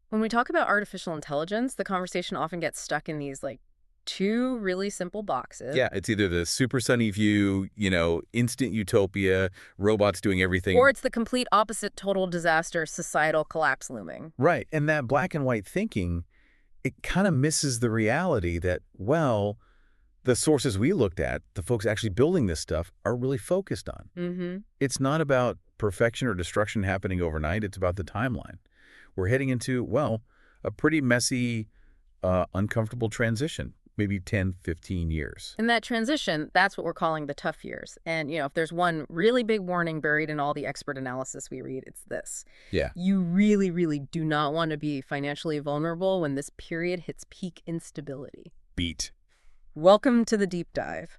When we talk about artificial intelligence, the conversation often gets stuck in these like two really simple boxes, Yeah, it's either the super sunny view, instant utopia, robots doing or everything. it's the complete opposite, total disaster, societal collapse looming. Right. And that black and white thinking, it kind of misses the reality that, well, the sources we looked at, the folks actually building this stuff, are really focused on. Mm-hmm. It's not about perfection or destruction happening overnight. It's about the timeline. We're heading into, well, a pretty messy, uncomfortable transition, maybe 10, 15 years. In that transition, that's what we're calling the tough years. And, if there's one really big warning buried in all the expert analysis we read, it's this. Yeah. You really, really do not want to be financially vulnerable when this period hits peak instability. Beat. Welcome to the deep dive.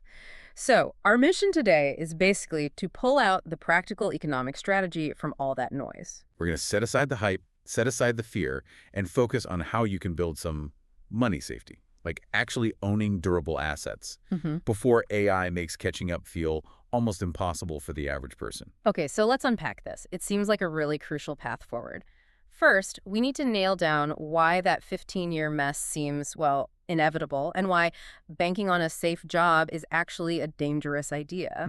So, our mission today is basically to pull out the practical economic strategy from all that noise. We're going to set aside the hype, set aside the fear, and focus on how you can build some money safety, like actually owning durable assets, before AI makes catching up feel almost impossible for the average person. Okay, so let's unpack this. It seems like a really crucial path forward. First, we need to nail down why that 15-year mess seems, well, inevitable, and why banking on a safe job is actually a dangerous idea.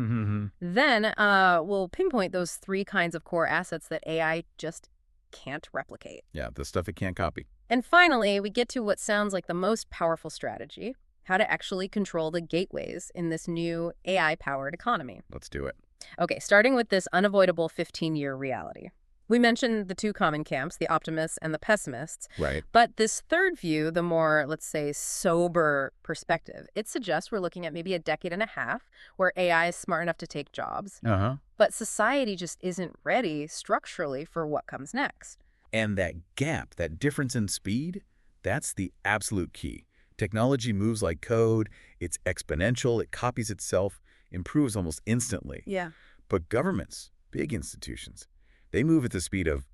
Then we'll pinpoint those three kinds of core assets that AI just can't replicate. Yeah, the stuff it can't copy. And finally, we get to what sounds like the most powerful strategy: how to actually control the gateways in this new AI-powered economy. Let's do it. Okay, starting with this unavoidable 15-year reality. We mentioned the two common camps, the optimists and the pessimists. Right. But this third view, the more, let's say, sober perspective, it suggests we're looking at maybe a decade and a half where AI is smart enough to take jobs, Uh-huh. but society just isn't ready structurally for what comes next. And that gap, that difference in speed, that's the absolute key. Technology moves like code, it's exponential, it copies itself, improves almost instantly. Yeah. But governments, big institutions, they move at the speed of,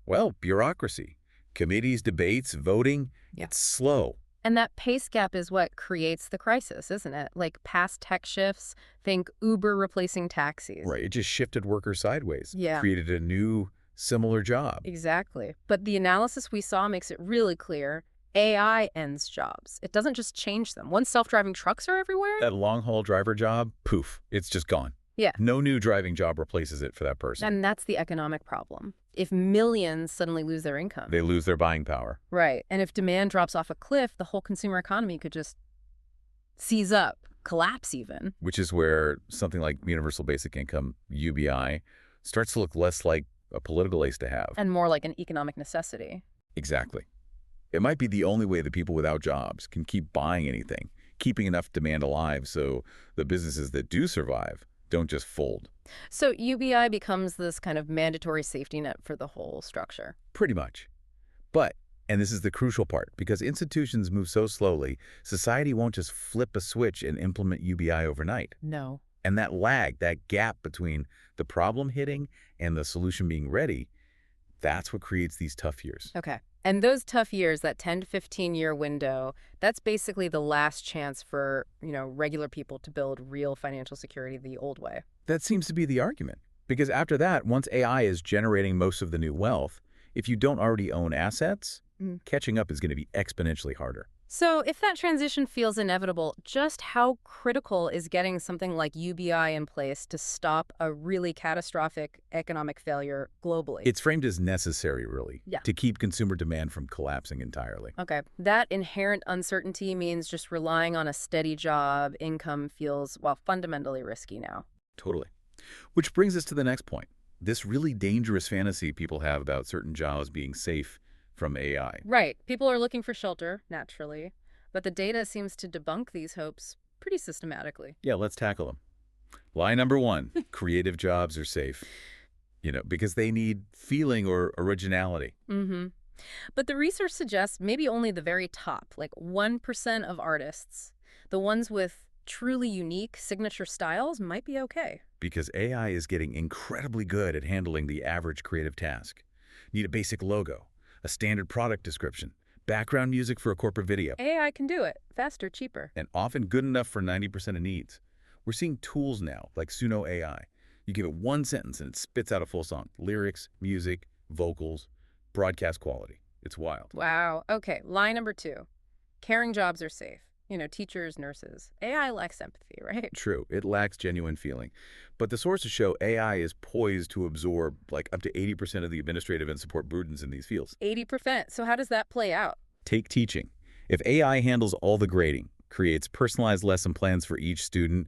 well, bureaucracy. Committees, debates, voting, Yeah. it's slow. And that pace gap is what creates the crisis, isn't it? Like past tech shifts, think Uber replacing taxis. Right, it just shifted workers sideways. Yeah. Created a new, similar job. Exactly. But the analysis we saw makes it really clear AI ends jobs. It doesn't just change them. Once self-driving trucks are everywhere, That long-haul driver job, poof, it's just gone. yeah. No new driving job replaces it for that person. And that's the economic problem. If millions suddenly lose their income. They lose their buying power. Right. And if demand drops off a cliff, the whole consumer economy could just seize up, collapse even. Which is where something like universal basic income, UBI, starts to look less like a political ace to have. And more like an economic necessity. Exactly. It might be the only way that people without jobs can keep buying anything, keeping enough demand alive so the businesses that do survive don't just fold. So UBI becomes this kind of mandatory safety net for the whole structure. Pretty much. But, and this is the crucial part, because institutions move so slowly, society won't just flip a switch and implement UBI overnight. No. And that lag, that gap between the problem hitting and the solution being ready, that's what creates these tough years. Okay. And those tough years, that 10 to 15-year window, that's basically the last chance for, regular people to build real financial security the old way. That seems to be the argument. Because after that, once AI is generating most of the new wealth, if you don't already own assets, catching up is going to be exponentially harder. So if that transition feels inevitable, just how critical is getting something like UBI in place to stop a really catastrophic economic failure globally? It's framed as necessary, really, Yeah. to keep consumer demand from collapsing entirely. Okay. That inherent uncertainty means just relying on a steady job, income feels, well, fundamentally risky now. Totally. Which brings us to the next point. This really dangerous fantasy people have about certain jobs being safe from AI. Right. People are looking for shelter, naturally, but the data seems to debunk these hopes pretty systematically. Yeah, let's tackle them. Lie number one, creative jobs are safe, because they need feeling or originality. But the research suggests maybe only the very top, like 1% of artists, the ones with truly unique signature styles, might be okay. Because AI is getting incredibly good at handling the average creative task. Need a basic logo, a standard product description, background music for a corporate video, AI can do it. Faster, cheaper. and often good enough for 90% of needs. We're seeing tools now, like Suno AI. You give it one sentence and it spits out a full song. Lyrics, music, vocals, broadcast quality. It's wild. Wow. Okay, line number 2. Caring jobs are safe. Teachers, nurses. AI lacks empathy, right? True, it lacks genuine feeling. But the sources show AI is poised to absorb like up to 80% of the administrative and support burdens in these fields. 80%. So how does that play out? Take teaching. If AI handles all the grading, creates personalized lesson plans for each student,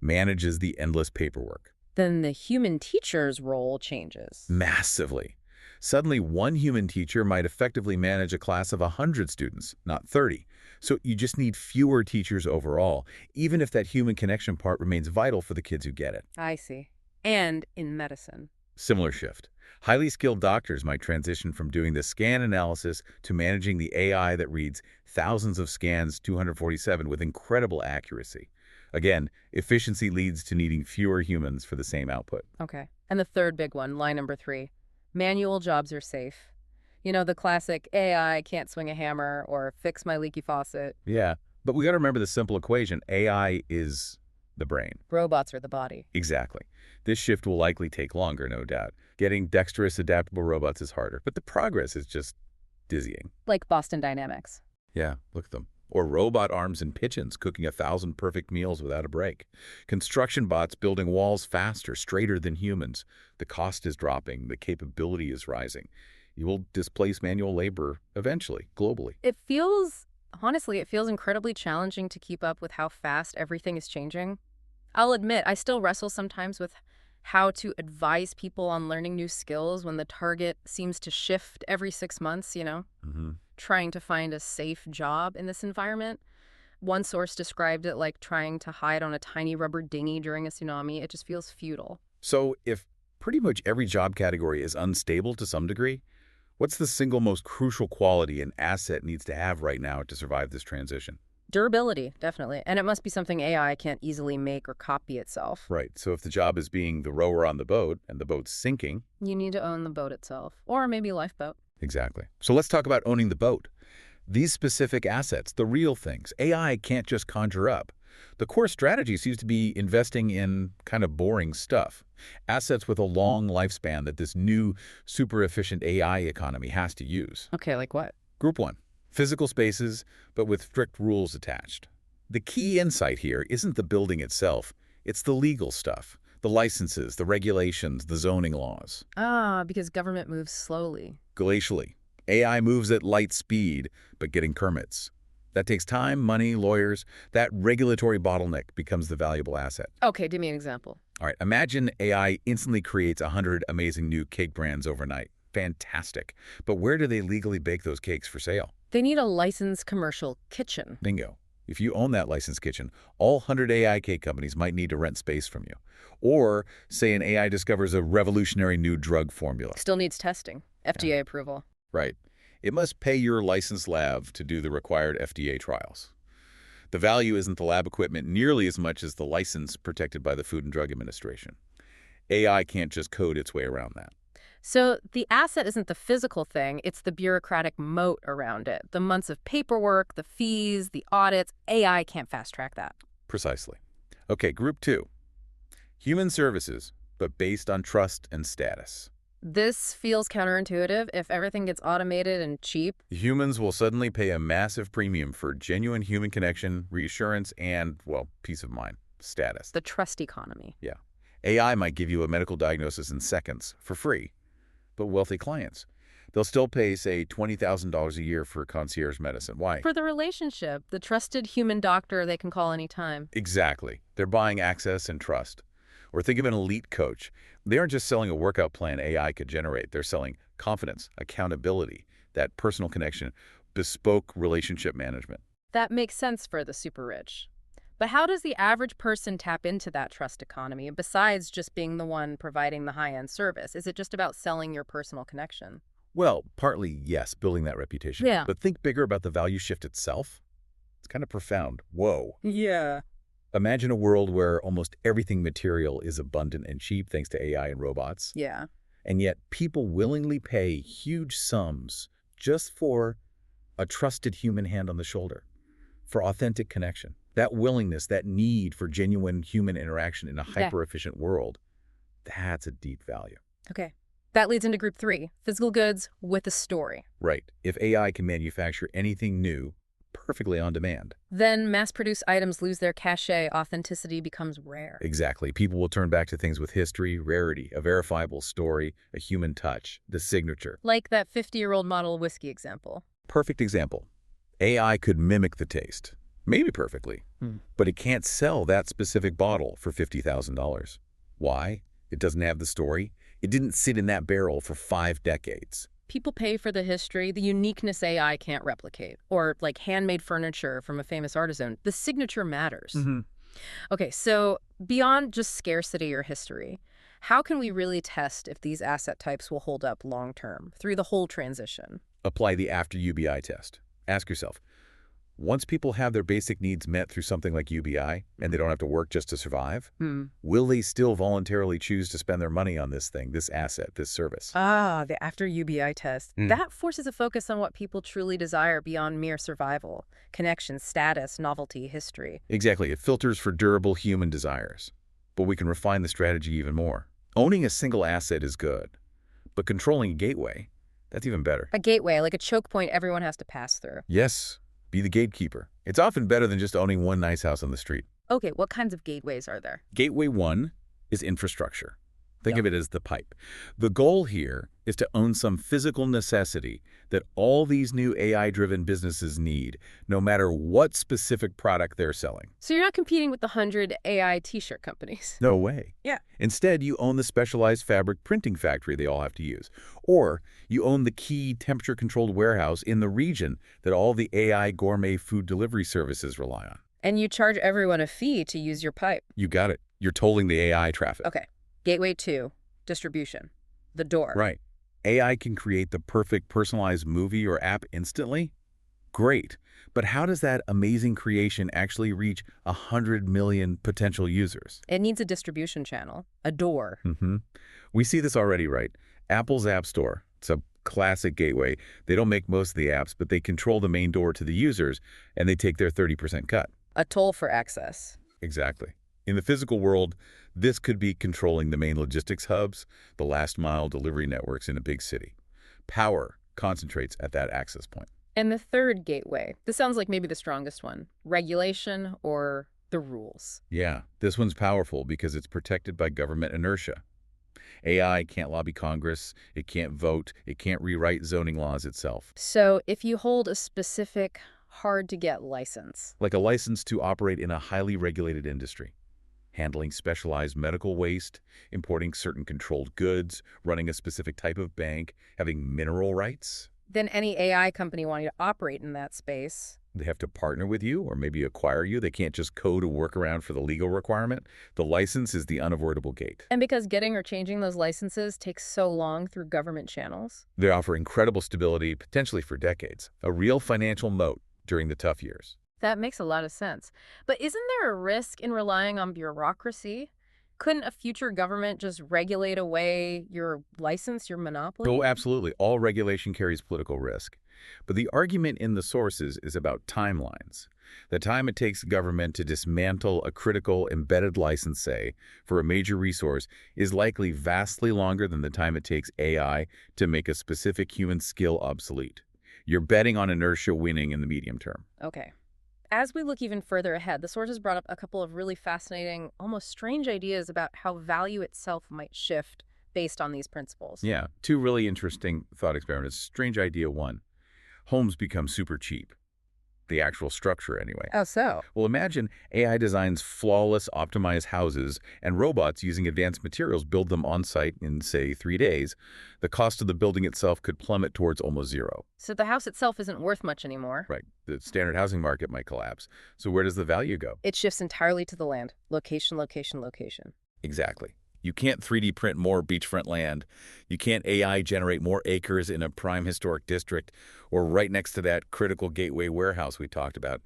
manages the endless paperwork. Then the human teacher's role changes. Massively. Suddenly, one human teacher might effectively manage a class of 100 students, not 30. So you just need fewer teachers overall, even if that human connection part remains vital for the kids who get it. I see. And in medicine. Similar shift. Highly skilled doctors might transition from doing the scan analysis to managing the AI that reads thousands of scans, 247, with incredible accuracy. Again, efficiency leads to needing fewer humans for the same output. Okay. And the third big one, line number 3. Manual jobs are safe. The classic AI can't swing a hammer or fix my leaky faucet. Yeah, but we got to remember the simple equation. AI is the brain. Robots are the body. Exactly. This shift will likely take longer, no doubt. Getting dexterous, adaptable robots is harder, but the progress is just dizzying. Like Boston Dynamics. Yeah, look at them. Or robot arms in kitchens cooking 1,000 perfect meals without a break. Construction bots building walls faster, straighter than humans. The cost is dropping. The capability is rising. You will displace manual labor eventually, globally. Honestly, it feels incredibly challenging to keep up with how fast everything is changing. I'll admit, I still wrestle sometimes with how to advise people on learning new skills when the target seems to shift every 6 months, Trying to find a safe job in this environment. One source described it like trying to hide on a tiny rubber dinghy during a tsunami. It just feels futile. So if pretty much every job category is unstable to some degree, what's the single most crucial quality an asset needs to have right now to survive this transition? Durability, definitely. And it must be something AI can't easily make or copy itself. Right. So if the job is being the rower on the boat and the boat's sinking. You need to own the boat itself. Or maybe a lifeboat. Exactly. So let's talk about owning the boat. These specific assets, the real things, AI can't just conjure up. The core strategy seems to be investing in kind of boring stuff. Assets with a long lifespan that this new, super efficient AI economy has to use. Okay, like what? Group 1. Physical spaces, but with strict rules attached. The key insight here isn't the building itself. It's the legal stuff. The licenses, the regulations, the zoning laws. Because government moves slowly. Glacially. AI moves at light speed, but getting permits. That takes time, money, lawyers. That regulatory bottleneck becomes the valuable asset. Okay, give me an example. All right, imagine AI instantly creates 100 amazing new cake brands overnight. Fantastic. But where do they legally bake those cakes for sale? They need a licensed commercial kitchen. Bingo. If you own that licensed kitchen, all 100 AI cake companies might need to rent space from you. Or, say an AI discovers a revolutionary new drug formula. Still needs testing. FDA approval. Right. It must pay your licensed lab to do the required FDA trials. The value isn't the lab equipment nearly as much as the license protected by the Food and Drug Administration. AI can't just code its way around that. So the asset isn't the physical thing, it's the bureaucratic moat around it. The months of paperwork, the fees, the audits. AI can't fast track that. Precisely. Okay, group 2. Human services, but based on trust and status. This feels counterintuitive. If everything gets automated and cheap, Humans will suddenly pay a massive premium for genuine human connection, reassurance, and, well, peace of mind, status. the trust economy. Yeah. AI might give you a medical diagnosis in seconds for free, but wealthy clients, they'll still pay, say, $20,000 a year for concierge medicine. Why? For the relationship, the trusted human doctor they can call anytime. Exactly. They're buying access and trust. Or think of an elite coach. They aren't just selling a workout plan AI could generate. They're selling confidence, accountability, that personal connection, bespoke relationship management. That makes sense for the super rich. But how does the average person tap into that trust economy besides just being the one providing the high-end service? Is it just about selling your personal connection? Well, partly, yes, building that reputation. Yeah. But think bigger about the value shift itself. It's kind of profound. Whoa. Yeah. Imagine a world where almost everything material is abundant and cheap thanks to AI and robots. Yeah. And yet people willingly pay huge sums just for a trusted human hand on the shoulder, for authentic connection. That willingness, that need for genuine human interaction in a hyper-efficient world, that's a deep value. Okay. That leads into group 3, physical goods with a story. Right. If AI can manufacture anything new, perfectly on demand. Then mass-produced items lose their cachet, authenticity becomes rare. Exactly. People will turn back to things with history, rarity, a verifiable story, a human touch, the signature. Like that 50-year-old model whiskey example. Perfect example. AI could mimic the taste, maybe perfectly, but it can't sell that specific bottle for $50,000. Why? It doesn't have the story. It didn't sit in that barrel for 5 decades. People pay for the history, the uniqueness AI can't replicate. Or like handmade furniture from a famous artisan. The signature matters. Okay, so beyond just scarcity or history, how can we really test if these asset types will hold up long-term through the whole transition? Apply the After-UBI test. Ask yourself, once people have their basic needs met through something like UBI, and they don't have to work just to survive, will they still voluntarily choose to spend their money on this thing, this asset, this service? Ah, the After-UBI test. That forces a focus on what people truly desire beyond mere survival. Connection, status, novelty, history. Exactly. It filters for durable human desires. But we can refine the strategy even more. Owning a single asset is good, but controlling a gateway, that's even better. A gateway, like a choke point everyone has to pass through. Yes, be the gatekeeper. It's often better than just owning one nice house on the street. Okay, what kinds of gateways are there? Gateway 1 is infrastructure. Think of it as the pipe. The goal here is to own some physical necessity that all these new AI-driven businesses need, no matter what specific product they're selling. So you're not competing with the 100 AI t-shirt companies. No way. Yeah. Instead, you own the specialized fabric printing factory they all have to use. Or you own the key temperature-controlled warehouse in the region that all the AI gourmet food delivery services rely on. And you charge everyone a fee to use your pipe. You got it. You're tolling the AI traffic. Okay. Gateway 2, distribution. The door. Right. AI can create the perfect personalized movie or app instantly? Great. But how does that amazing creation actually reach 100 million potential users? It needs a distribution channel, a door. We see this already, right? Apple's App Store. It's a classic gateway. They don't make most of the apps, but they control the main door to the users, and they take their 30% cut. A toll for access. Exactly. In the physical world, this could be controlling the main logistics hubs, the last-mile delivery networks in a big city. Power concentrates at that access point. And the third gateway, this sounds like maybe the strongest one, regulation or the rules. Yeah, this one's powerful because it's protected by government inertia. AI can't lobby Congress, it can't vote, it can't rewrite zoning laws itself. So if you hold a specific, hard-to-get license. Like a license to operate in a highly regulated industry. Handling specialized medical waste, importing certain controlled goods, running a specific type of bank, having mineral rights. Then any AI company wanting to operate in that space. They have to partner with you or maybe acquire you. They can't just code a workaround for the legal requirement. The license is the unavoidable gate. And because getting or changing those licenses takes so long through government channels. They offer incredible stability, potentially for decades. A real financial moat during the tough years. That makes a lot of sense. But isn't there a risk in relying on bureaucracy? Couldn't a future government just regulate away your license, your monopoly? Oh, absolutely. All regulation carries political risk. But the argument in the sources is about timelines. The time it takes government to dismantle a critical embedded license, say, for a major resource is likely vastly longer than the time it takes AI to make a specific human skill obsolete. You're betting on inertia winning in the medium term. Okay. As we look even further ahead, the sources brought up a couple of really fascinating, almost strange ideas about how value itself might shift based on these principles. Yeah, 2 really interesting thought experiments. Strange idea 1. Homes become super cheap. The actual structure, anyway. Oh, so? Well, imagine AI designs flawless, optimized houses, and robots using advanced materials build them on-site in, say, 3 days. The cost of the building itself could plummet towards almost zero. So the house itself isn't worth much anymore. Right. The standard housing market might collapse. So where does the value go? It shifts entirely to the land. Location, location, location. Exactly. You can't 3D print more beachfront land. You can't AI generate more acres in a prime historic district or right next to that critical gateway warehouse we talked about.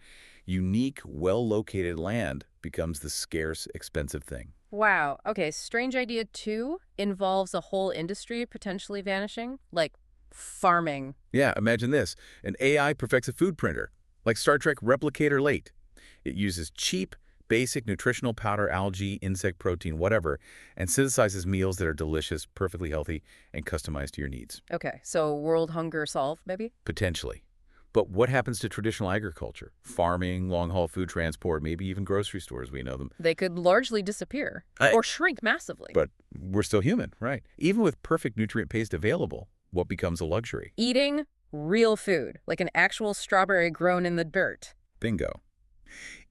Unique, well-located land becomes the scarce, expensive thing. Wow. Okay, strange idea 2 involves a whole industry potentially vanishing, like farming. Yeah, imagine this. An AI perfects a food printer, like Star Trek Replicator Late. It uses cheap, basic nutritional powder, algae, insect protein, whatever, and synthesizes meals that are delicious, perfectly healthy, and customized to your needs. Okay, so world hunger solved, maybe? Potentially. But what happens to traditional agriculture? Farming, long-haul food transport, maybe even grocery stores, we know them. They could largely disappear I, or shrink massively. but we're still human, right? Even with perfect nutrient paste available, what becomes a luxury? Eating real food, like an actual strawberry grown in the dirt. Bingo.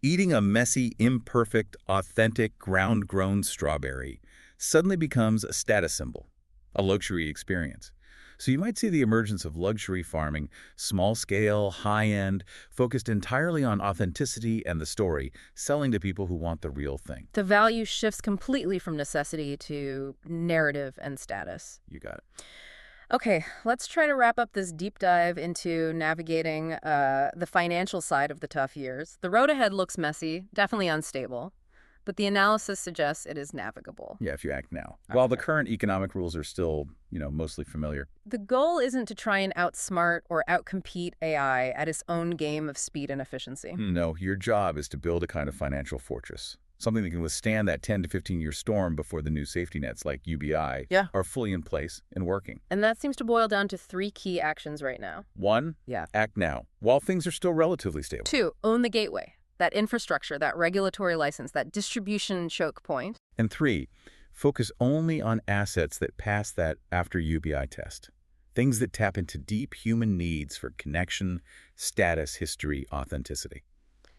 Eating a messy, imperfect, authentic, ground-grown strawberry suddenly becomes a status symbol, a luxury experience. So you might see the emergence of luxury farming, small-scale, high-end, focused entirely on authenticity and the story, selling to people who want the real thing. The value shifts completely from necessity to narrative and status. You got it. Okay, let's try to wrap up this deep dive into navigating the financial side of the tough years. The road ahead looks messy, definitely unstable, but the analysis suggests it is navigable. Yeah, if you act now. While the current economic rules are still, mostly familiar. The goal isn't to try and outsmart or outcompete AI at its own game of speed and efficiency. No, your job is to build a kind of financial fortress. Something that can withstand that 10 to 15-year storm before the new safety nets like UBI are fully in place and working. And that seems to boil down to 3 key actions right now. 1, act now, while things are still relatively stable. 2, own the gateway, that infrastructure, that regulatory license, that distribution choke point. And 3, focus only on assets that pass that After-UBI test. Things that tap into deep human needs for connection, status, history, authenticity.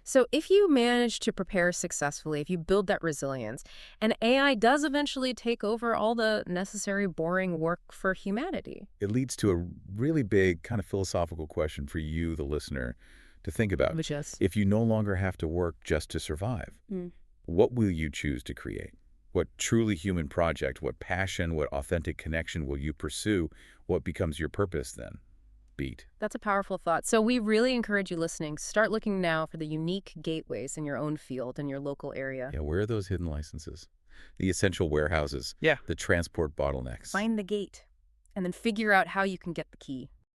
So if you manage to prepare successfully, if you build that resilience, and AI does eventually take over all the necessary boring work for humanity. It leads to a really big kind of philosophical question for you, the listener, to think about. Which is? If you no longer have to work just to survive, what will you choose to create? What truly human project, what passion, what authentic connection will you pursue? What becomes your purpose then? Beat. That's a powerful thought. So we really encourage you listening, start looking now for the unique gateways in your own field, in your local area. Yeah, where are those hidden licenses? The essential warehouses. Yeah. The transport bottlenecks. Find the gate, and then figure out how you can get the key.